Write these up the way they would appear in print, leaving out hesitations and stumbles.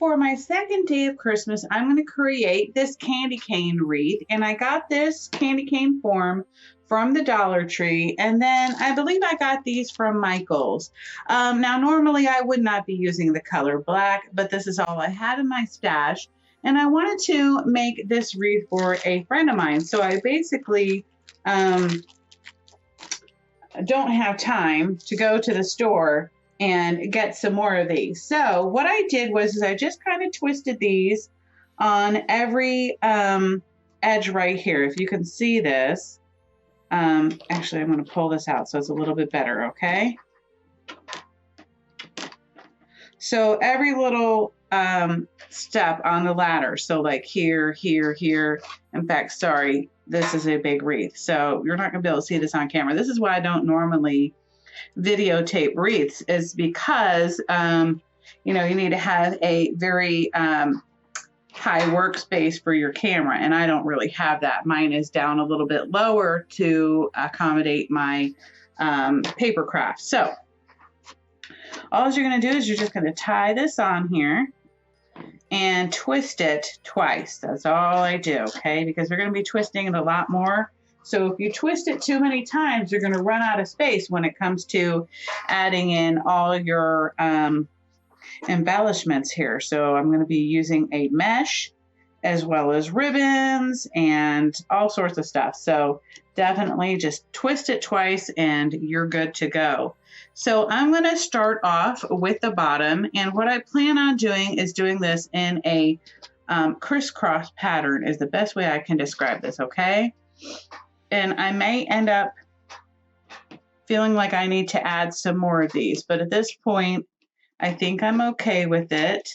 for my second day of Christmas, I'm going to create this candy cane wreath. And I got this candy cane form from the Dollar Tree. And then I believe I got these from Michael's. Now, normally I would not be using the color black, but this is all I had in my stash. And I wanted to make this wreath for a friend of mine. So I basically don't have time to go to the store and get some more of these. So what I did was I just kind of twisted these on every edge right here. If you can see this, actually I'm going to pull this out so it's a little bit better, okay? So every little step on the ladder, so like here, here, here. In fact, sorry, this is a big wreath, so you're not going to be able to see this on camera. This is why I don't normally videotape wreaths, is because you know, you need to have a very high workspace for your camera, and I don't really have that. Mine is down a little bit lower to accommodate my paper craft. So all you're going to do is you're just going to tie this on here and twist it twice. That's all I do, okay? Because we're going to be twisting it a lot more. So if you twist it too many times, you're going to run out of space when it comes to adding in all your embellishments here. So I'm going to be using a mesh as well as ribbons and all sorts of stuff. So definitely just twist it twice and you're good to go. So I'm going to start off with the bottom, and what I plan on doing is doing this in a crisscross pattern is the best way I can describe this, okay? And I may end up feeling like I need to add some more of these, but at this point, I think I'm okay with it.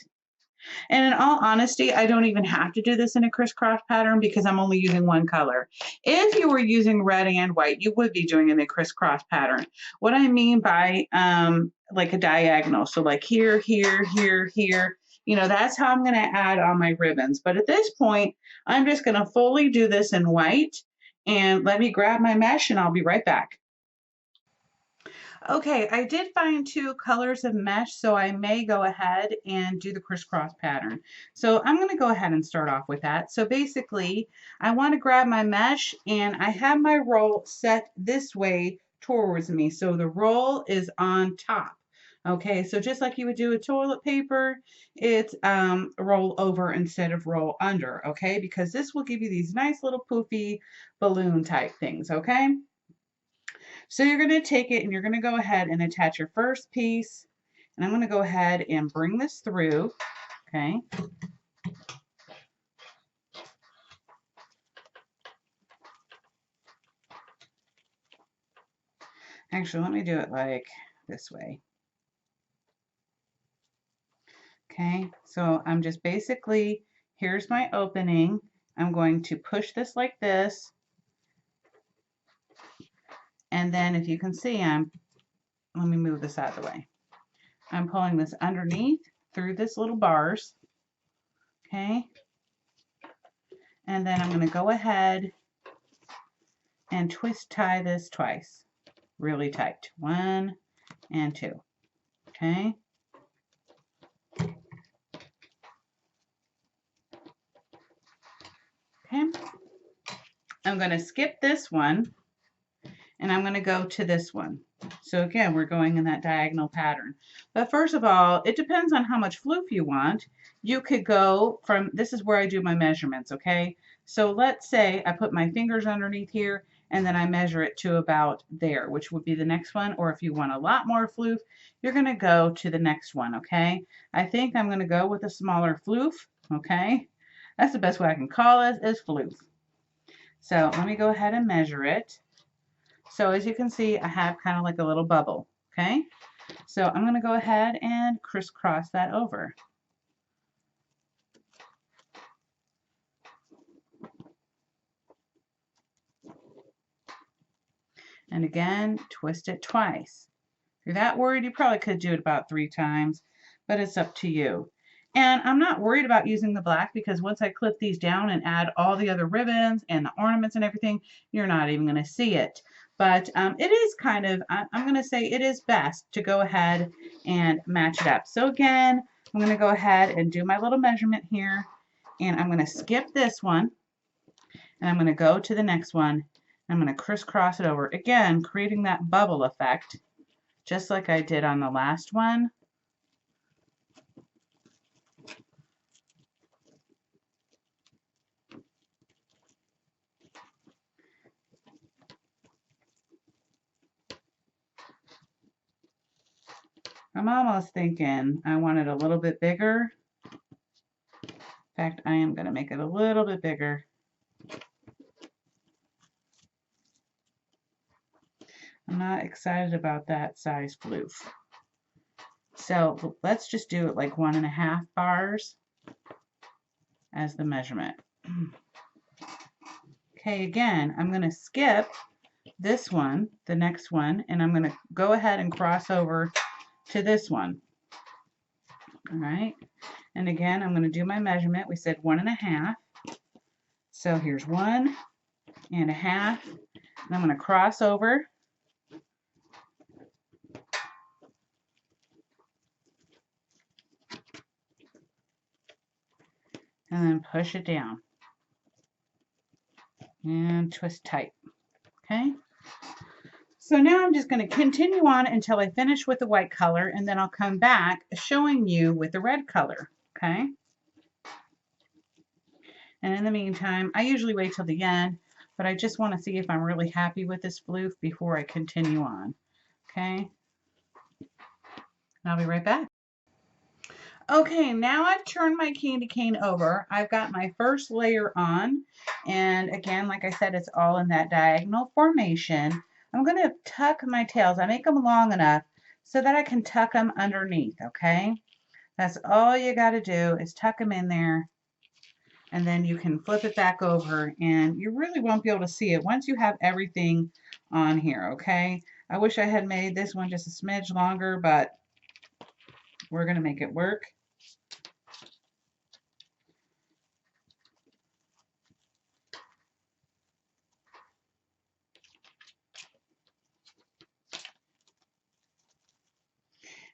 And in all honesty, I don't even have to do this in a crisscross pattern because I'm only using one color. If you were using red and white, you would be doing it in a crisscross pattern. What I mean by like a diagonal, so like here, here, here, here, you know, that's how I'm going to add on my ribbons. But at this point, I'm just going to fully do this in white, and let me grab my mesh and I'll be right back. Okay, I did find two colors of mesh, so I may go ahead and do the crisscross pattern. So I'm going to go ahead and start off with that. So basically, I want to grab my mesh, and I have my roll set this way towards me. So the roll is on top. Okay, so just like you would do with toilet paper, it's roll over instead of roll under, okay? Because this will give you these nice little poofy balloon type things, okay? So you're going to take it and you're going to go ahead and attach your first piece. And I'm going to go ahead and bring this through, okay? Actually, let me do it like this way. Okay, so I'm just basically, here's my opening. I'm going to push this like this. And then if you can see, let me move this out of the way. I'm pulling this underneath through this little bars, okay? And then I'm going to go ahead and twist tie this twice, really tight. 1 and 2, okay? Okay. I'm going to skip this one, and I'm going to go to this one. So again, we're going in that diagonal pattern. But first of all, it depends on how much floof you want. You could go from, this is where I do my measurements, okay? So let's say I put my fingers underneath here, and then I measure it to about there, which would be the next one. Or if you want a lot more floof, you're going to go to the next one, okay? I think I'm going to go with a smaller floof, okay? That's the best way I can call it, is floof. So let me go ahead and measure it. So as you can see, I have kind of like a little bubble, okay? So I'm going to go ahead and crisscross that over. And again, twist it twice. If you're that worried, you probably could do it about 3 times, but it's up to you. And I'm not worried about using the black because once I clip these down and add all the other ribbons and the ornaments and everything, you're not even going to see it. But it is kind of, I'm going to say it is best to go ahead and match it up. So again, I'm going to go ahead and do my little measurement here, and I'm going to skip this one, and I'm going to go to the next one. I'm going to crisscross it over, again, creating that bubble effect, just like I did on the last one. I'm almost thinking I want it a little bit bigger. In fact, I am going to make it a little bit bigger. I'm not excited about that size floof. So let's just do it like 1.5 bars as the measurement. Okay, again, I'm going to skip this one, the next one, and I'm going to go ahead and cross over to this one. All right, and again, I'm going to do my measurement. We said 1.5. So here's 1.5, and I'm going to cross over. And then push it down. And twist tight. Okay? So now I'm just going to continue on until I finish with the white color, and then I'll come back showing you with the red color. Okay? And in the meantime, I usually wait till the end, but I just want to see if I'm really happy with this floof before I continue on. Okay? I'll be right back. Okay, now I've turned my candy cane over. I've got my first layer on, and again, like I said, it's all in that diagonal formation. I'm going to tuck my tails. I make them long enough so that I can tuck them underneath, okay? That's all you got to do is tuck them in there, and then you can flip it back over, and you really won't be able to see it once you have everything on here, okay? I wish I had made this one just a smidge longer, but we're going to make it work.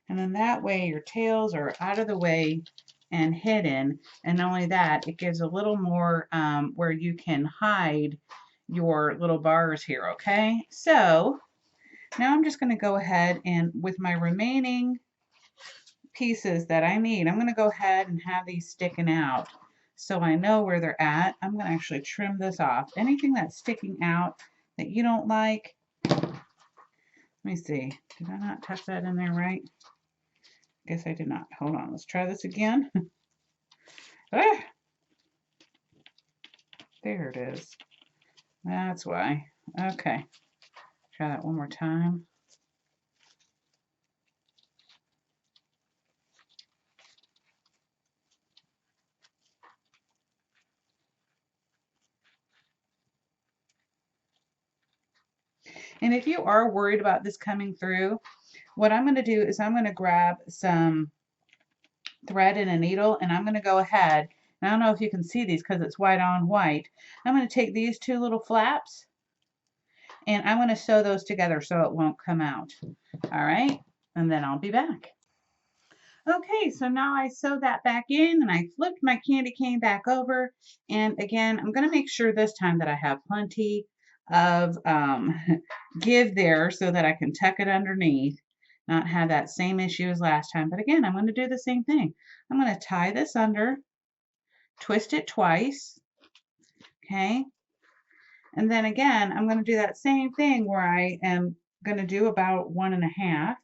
And then that way your tails are out of the way and hidden. And not only that, it gives a little more where you can hide your little bars here, okay? So now I'm just going to go ahead and with my remaining pieces that I need, I'm going to go ahead and have these sticking out so I know where they're at. I'm going to actually trim this off. Anything that's sticking out that you don't like, let me see. Did I not tuck that in there right? Guess I did not. Hold on, let's try this again. Ah, there it is. That's why. Okay, try that one more time. And if you are worried about this coming through, what I'm going to do is I'm going to grab some thread and a needle, and I'm going to go ahead. And I don't know if you can see these because it's white on white. I'm going to take these two little flaps, and I'm going to sew those together so it won't come out. All right, and then I'll be back. Okay, so now I sewed that back in, and I flipped my candy cane back over. And again, I'm going to make sure this time that I have plenty of give there so that I can tuck it underneath, not have that same issue as last time. But again, I'm going to do the same thing. I'm going to tie this under, twist it twice, okay? And then again, I'm going to do that same thing where I am going to do about 1.5.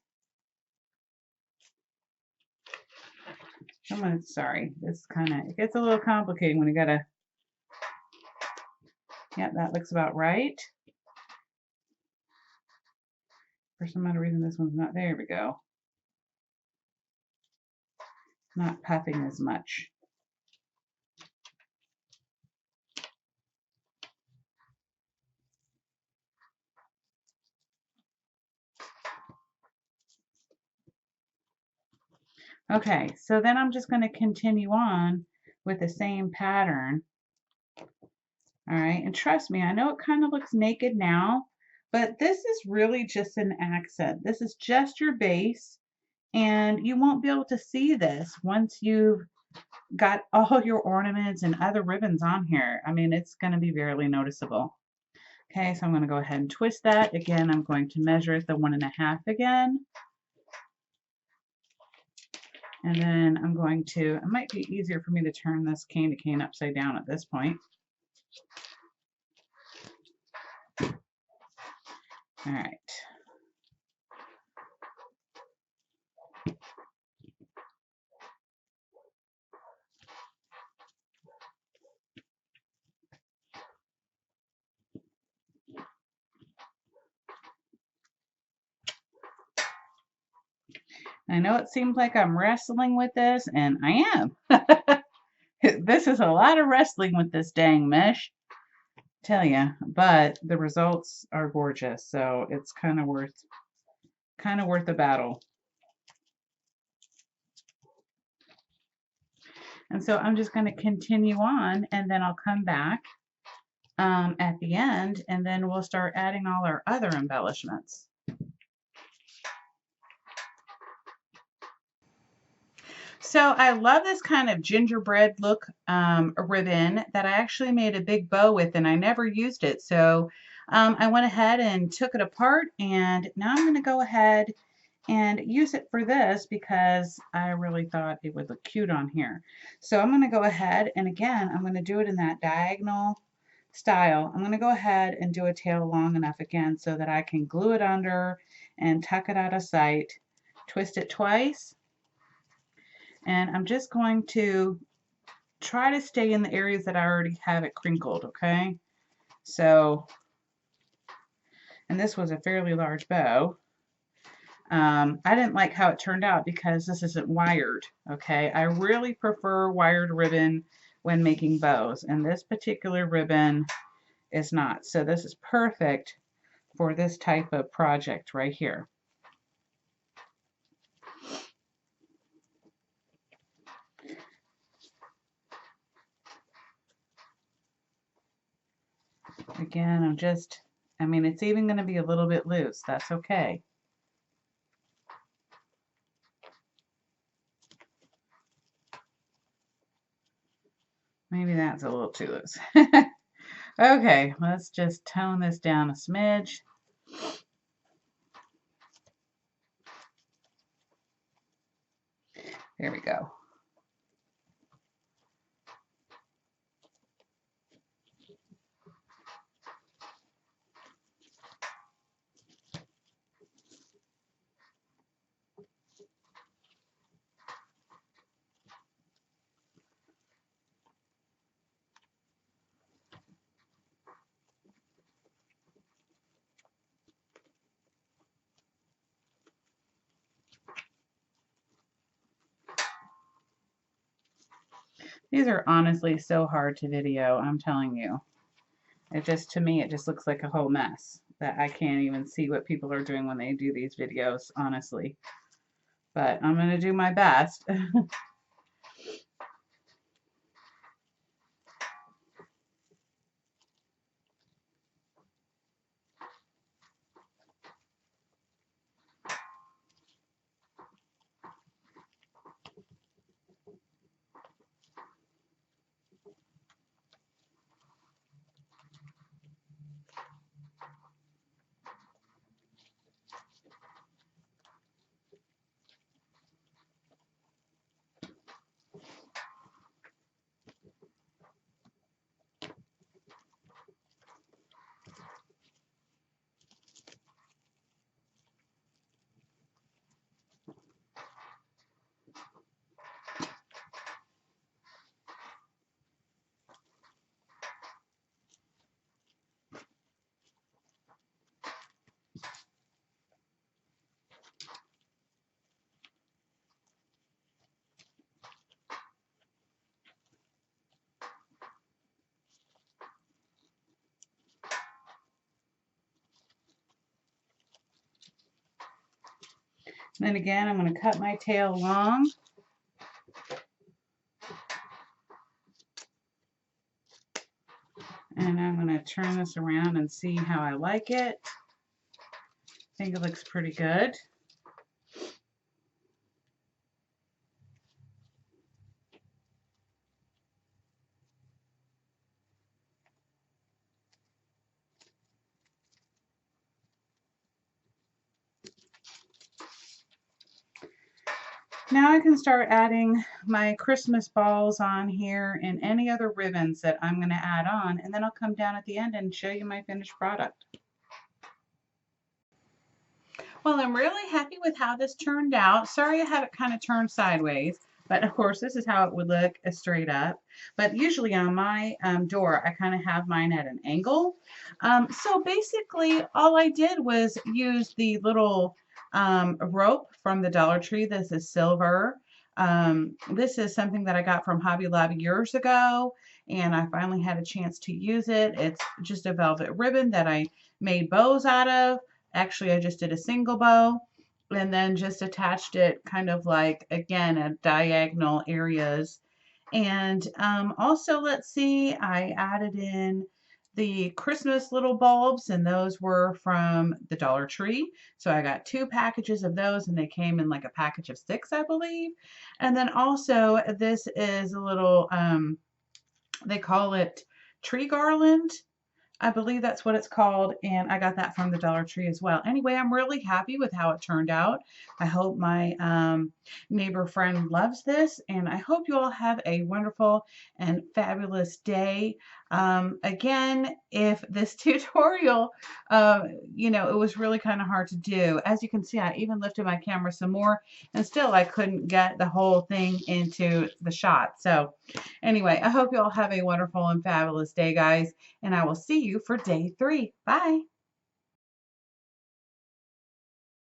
Sorry, this it gets a little complicated when you gotta, yep, that looks about right. For some odd reason, this one's not, there we go. Not puffing as much. Okay, so then I'm just going to continue on with the same pattern. All right, and trust me, I know it kind of looks naked now, but this is really just an accent. This is just your base, and you won't be able to see this once you've got all your ornaments and other ribbons on here. I mean, it's going to be barely noticeable. Okay, so I'm going to go ahead and twist that. Again, I'm going to measure it the 1.5 again. And then I'm going to, it might be easier for me to turn this cane to cane upside down at this point. All right. I know it seems like I'm wrestling with this, and I am. This is a lot of wrestling with this dang mesh, tell you, but the results are gorgeous, so it's kind of worth the battle. And so I'm just going to continue on, and then I'll come back at the end, and then we'll start adding all our other embellishments. So I love this kind of gingerbread look ribbon that I actually made a big bow with, and I never used it. So I went ahead and took it apart, and now I'm going to go ahead and use it for this because I really thought it would look cute on here. So I'm going to go ahead, and again, I'm going to do it in that diagonal style. I'm going to go ahead and do a tail long enough again so that I can glue it under and tuck it out of sight, twist it twice, and I'm just going to try to stay in the areas that I already have it crinkled, okay? So, and this was a fairly large bow. I didn't like how it turned out because this isn't wired, okay? I really prefer wired ribbon when making bows, and this particular ribbon is not. So this is perfect for this type of project right here. Again, I mean, it's even going to be a little bit loose. That's okay. Maybe that's a little too loose. Okay, let's just tone this down a smidge. There we go. These are honestly so hard to video, I'm telling you. It just, to me, it just looks like a whole mess that I can't even see what people are doing when they do these videos, honestly. But I'm going to do my best. Then again, I'm going to cut my tail long. And I'm going to turn this around and see how I like it. I think it looks pretty good. Now I can start adding my Christmas balls on here and any other ribbons that I'm going to add on, and then I'll come down at the end and show you my finished product. Well, I'm really happy with how this turned out. Sorry I had it kind of turned sideways, but of course this is how it would look straight up. But usually on my door, I kind of have mine at an angle. So basically all I did was use the little rope from the Dollar Tree. This is silver. This is something that I got from Hobby Lobby years ago, and I finally had a chance to use it. It's just a velvet ribbon that I made bows out of. Actually, I just did a single bow and then just attached it kind of like, again, at diagonal areas. And also, let's see, I added in the Christmas little bulbs, and those were from the Dollar Tree. So I got 2 packages of those, and they came in like a package of 6, I believe. And then also, this is a little, they call it tree garland. I believe that's what it's called, and I got that from the Dollar Tree as well. Anyway, I'm really happy with how it turned out. I hope my neighbor friend loves this, and I hope you all have a wonderful and fabulous day. Again, if this tutorial, it was really kind of hard to do. As you can see, I even lifted my camera some more, and still I couldn't get the whole thing into the shot. So anyway, I hope you all have a wonderful and fabulous day, guys, and I will see you for day 3. Bye.